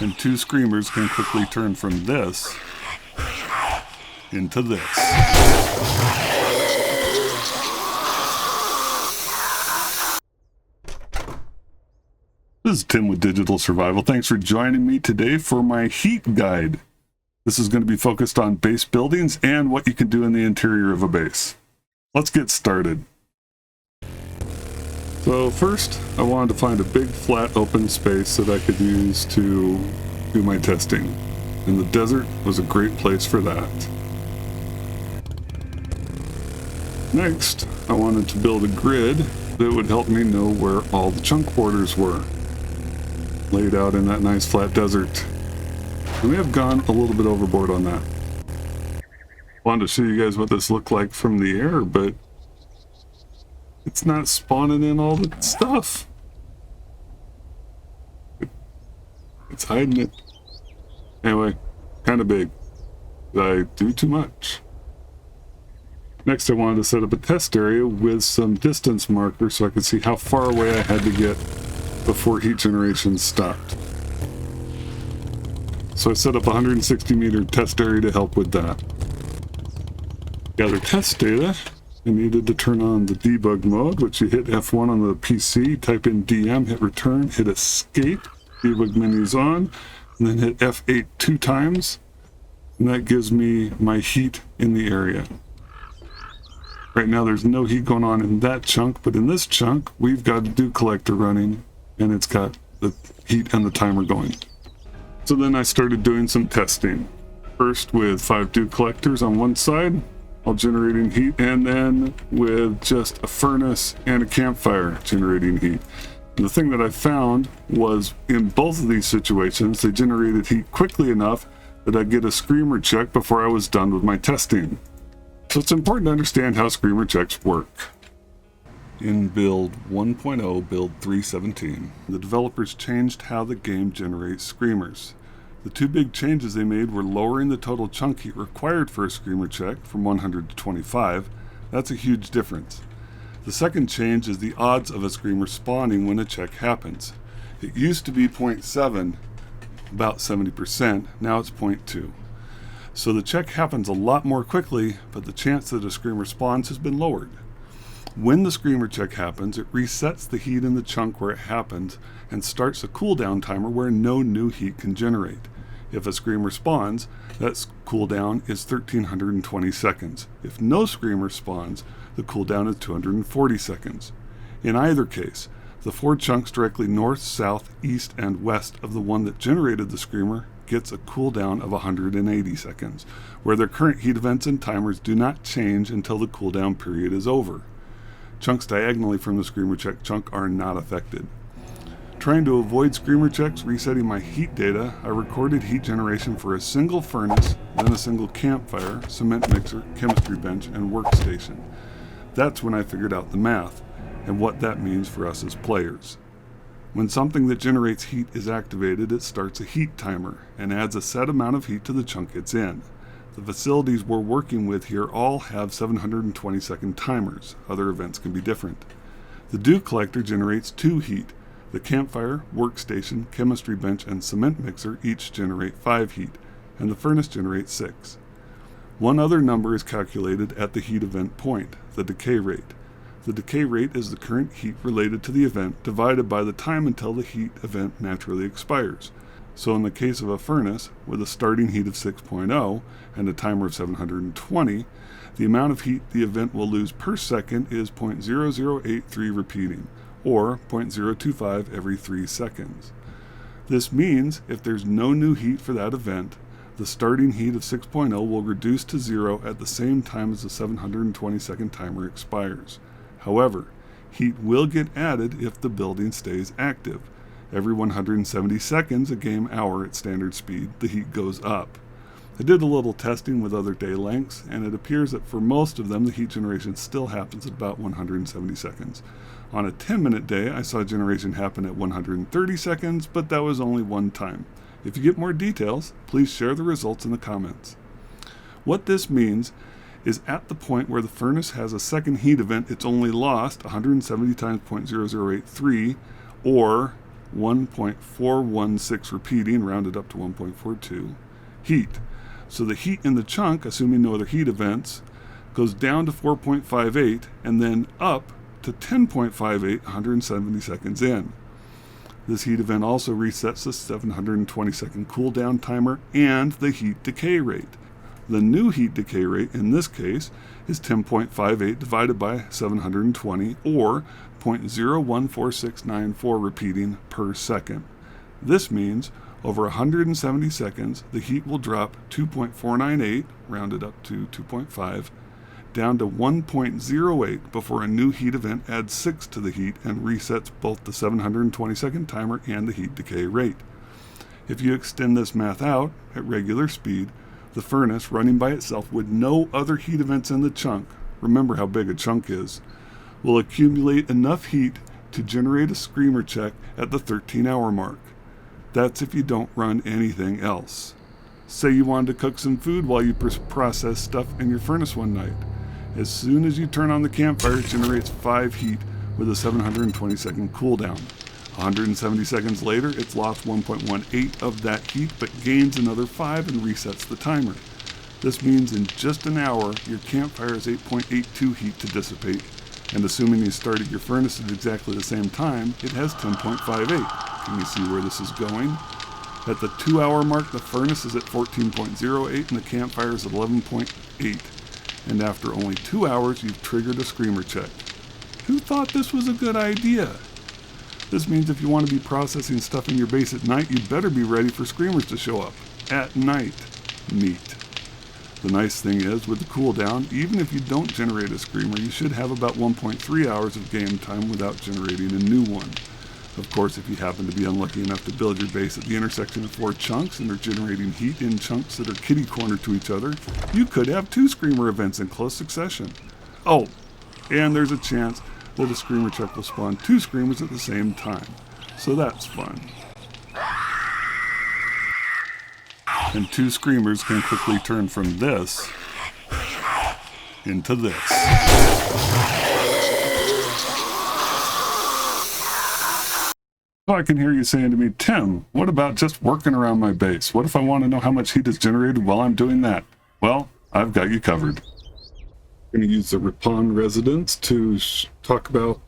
and 2 screamers can quickly turn from this into this. This is Tim with Digital Survival. Thanks for joining me today for my heat guide. This is going to be focused on base buildings and what you can do in the interior of a base. Let's get started. So first, I wanted to find a big flat open space that I could use to do my testing. And the desert was a great place for that. Next, I wanted to build a grid that would help me know where all the chunk borders were, laid out in that nice flat desert. I may have gone a little bit overboard on that. Wanted to show you guys what this looked like from the air, but it's not spawning in all the stuff. It's hiding it. Anyway, kind of big. Did I do too much? Next, I wanted to set up a test area with some distance markers so I could see how far away I had to get before heat generation stopped. So I set up a 160 meter test area to help with that. Gather test data. I needed to turn on the debug mode, which you hit F1 on the PC, type in DM, hit return, hit escape, debug menu's on, and then hit F8 2 times, and that gives me my heat in the area. Right now there's no heat going on in that chunk, but in this chunk, we've got a dew collector running, and it's got the heat and the timer going. So then I started doing some testing. First with 5 dew collectors on one side, all generating heat, and then with just a furnace and a campfire generating heat. And the thing that I found was in both of these situations, they generated heat quickly enough that I'd get a screamer check before I was done with my testing. So it's important to understand how screamer checks work. In build 1.0, build 317, the developers changed how the game generates screamers. The 2 big changes they made were lowering the total chunk heat required for a screamer check from 100 to 25. That's a huge difference. The second change is the odds of a screamer spawning when a check happens. It used to be 0.7, about 70%, now it's 0.2. So the check happens a lot more quickly, but the chance that a screamer spawns has been lowered. When the screamer check happens, it resets the heat in the chunk where it happens and starts a cooldown timer where no new heat can generate. If a screamer spawns, that cooldown is 1320 seconds. If no screamer spawns, the cooldown is 240 seconds. In either case, the 4 chunks directly north, south, east, and west of the one that generated the screamer gets a cooldown of 180 seconds, where their current heat events and timers do not change until the cooldown period is over. Chunks diagonally from the screamer check chunk are not affected. Trying to avoid screamer checks resetting my heat data, I recorded heat generation for a single furnace, then a single campfire, cement mixer, chemistry bench, and workstation. That's when I figured out the math and what that means for us as players. When something that generates heat is activated, it starts a heat timer and adds a set amount of heat to the chunk it's in. The facilities we're working with here all have 720 second timers. Other events can be different. The dew collector generates 2 heat. The campfire, workstation, chemistry bench, and cement mixer each generate 5 heat, and the furnace generates 6. One other number is calculated at the heat event point, the decay rate. The decay rate is the current heat related to the event divided by the time until the heat event naturally expires. So in the case of a furnace with a starting heat of 6.0 and a timer of 720, the amount of heat the event will lose per second is 0.0083 repeating, or 0.025 every 3 seconds. This means if there's no new heat for that event, the starting heat of 6.0 will reduce to 0 at the same time as the 720 second timer expires. However, heat will get added if the building stays active. Every 170 seconds, a game hour at standard speed, the heat goes up. I did a little testing with other day lengths, and it appears that for most of them, the heat generation still happens at about 170 seconds. On a 10-minute day, I saw generation happen at 130 seconds, but that was only one time. If you get more details, please share the results in the comments. What this means is at the point where the furnace has a second heat event, it's only lost 170 times 0.0083, or 1.416 repeating, rounded up to 1.42, heat. So the heat in the chunk, assuming no other heat events, goes down to 4.58 and then up to 10.58 170 seconds in. This heat event also resets the 720 second cooldown timer and the heat decay rate. The new heat decay rate in this case is 10.58 divided by 720, or 0.014694 repeating per second. This means over 170 seconds the heat will drop 2.498, rounded up to 2.5, down to 1.08 before a new heat event adds 6 to the heat and resets both the 720 second timer and the heat decay rate. If you extend this math out at regular speed, the furnace running by itself with no other heat events in the chunk, remember how big a chunk is, will accumulate enough heat to generate a screamer check at the 13-hour mark. That's if you don't run anything else. Say you wanted to cook some food while you process stuff in your furnace one night. As soon as you turn on the campfire, it generates 5 heat with a 720 second cooldown. 170 seconds later, it's lost 1.18 of that heat, but gains another 5 and resets the timer. This means in just an hour, your campfire has 8.82 heat to dissipate, and assuming you started your furnace at exactly the same time, it has 10.58. Can you see where this is going? At the 2-hour mark, the furnace is at 14.08 and the campfire is at 11.8. And after only 2 hours, you've triggered a screamer check. Who thought this was a good idea? This means if you want to be processing stuff in your base at night, you'd better be ready for screamers to show up. At night. Neat. The nice thing is, with the cooldown, even if you don't generate a screamer, you should have about 1.3 hours of game time without generating a new one. Of course, if you happen to be unlucky enough to build your base at the intersection of 4 chunks and are generating heat in chunks that are kitty-cornered to each other, you could have 2 screamer events in close succession. Oh, and there's a chance that a screamer check will spawn 2 screamers at the same time. So that's fun. And 2 screamers can quickly turn from this into this. I can hear you saying to me, Tim, what about just working around my base? What if I want to know how much heat is generated while I'm doing that? Well, I've got you covered. I'm going to use the Ripon residence to talk about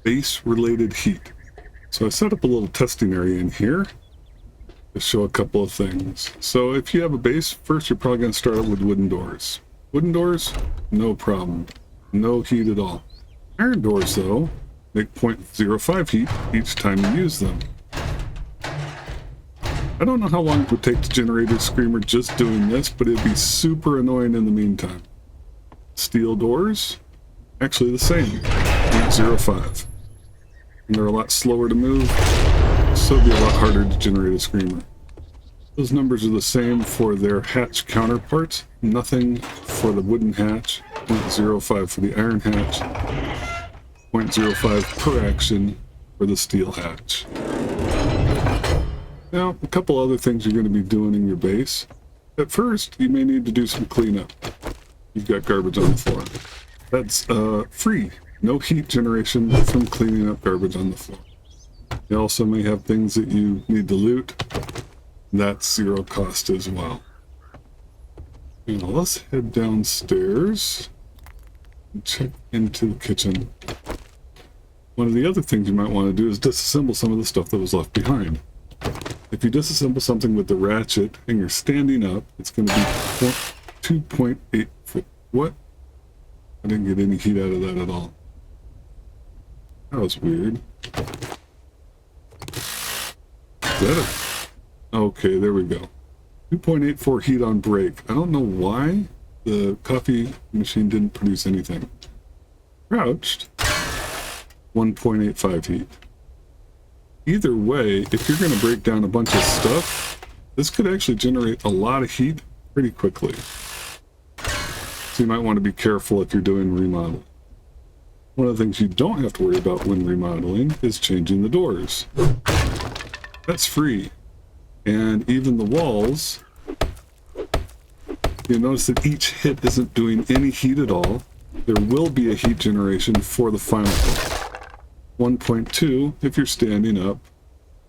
base-related heat. So I set up a little testing area in here to show a couple of things. So if you have a base, first you're probably going to start out with wooden doors. Wooden doors, no problem. No heat at all. Iron doors, though, make 0.05 heat each time you use them. I don't know how long it would take to generate a screamer just doing this, but it'd be super annoying in the meantime. Steel doors, actually the same, 0.05. And they're a lot slower to move, so it'd be a lot harder to generate a screamer. Those numbers are the same for their hatch counterparts, nothing for the wooden hatch, 0.05 for the iron hatch, 0.05 per action for the steel hatch. Now, a couple other things you're going to be doing in your base. At first, you may need to do some cleanup. You've got garbage on the floor. That's free. No heat generation from cleaning up garbage on the floor. You also may have things that you need to loot. That's 0 cost as well. Now let's head downstairs and check into the kitchen. One of the other things you might want to do is disassemble some of the stuff that was left behind. If you disassemble something with the ratchet and you're standing up, it's going to be 2.8 foot. What? I didn't get any heat out of that at all. That was weird. Is that it? Okay, there we go. 2.84 heat on break. I don't know why the coffee machine didn't produce anything. Crouched, 1.85 heat. Either way, if you're going to break down a bunch of stuff, this could actually generate a lot of heat pretty quickly. So you might want to be careful if you're doing remodel. One of the things you don't have to worry about when remodeling is changing the doors. That's free. And even the walls, you notice that each hit isn't doing any heat at all. There will be a heat generation for the final hit. 1.2 if you're standing up,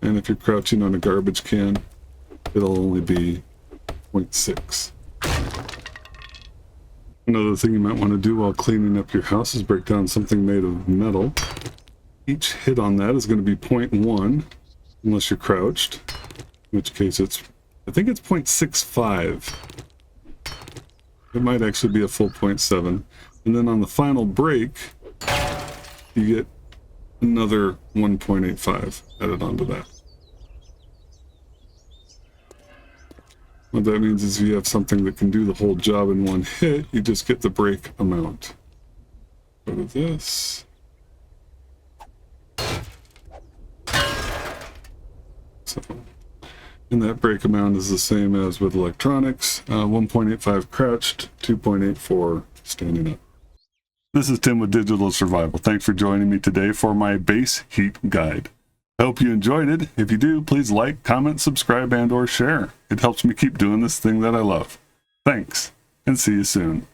And if you're crouching on a garbage can, it'll only be 0.6. Another thing you might want to do while cleaning up your house is break down something made of metal. Each hit on that is going to be 0.1, unless you're crouched, in which case I think it's 0.65. It might actually be a full 0.7. And then on the final break, you get another 1.85 added onto that. What that means is if you have something that can do the whole job in one hit, you just get the break amount. Go to this. So, and that break amount is the same as with electronics. 1.85 crouched, 2.84 standing up. This is Tim with Digital Survival. Thanks for joining me today for my base heat guide. I hope you enjoyed it. If you do, please like, comment, subscribe, and/or share. It helps me keep doing this thing that I love. Thanks, and see you soon.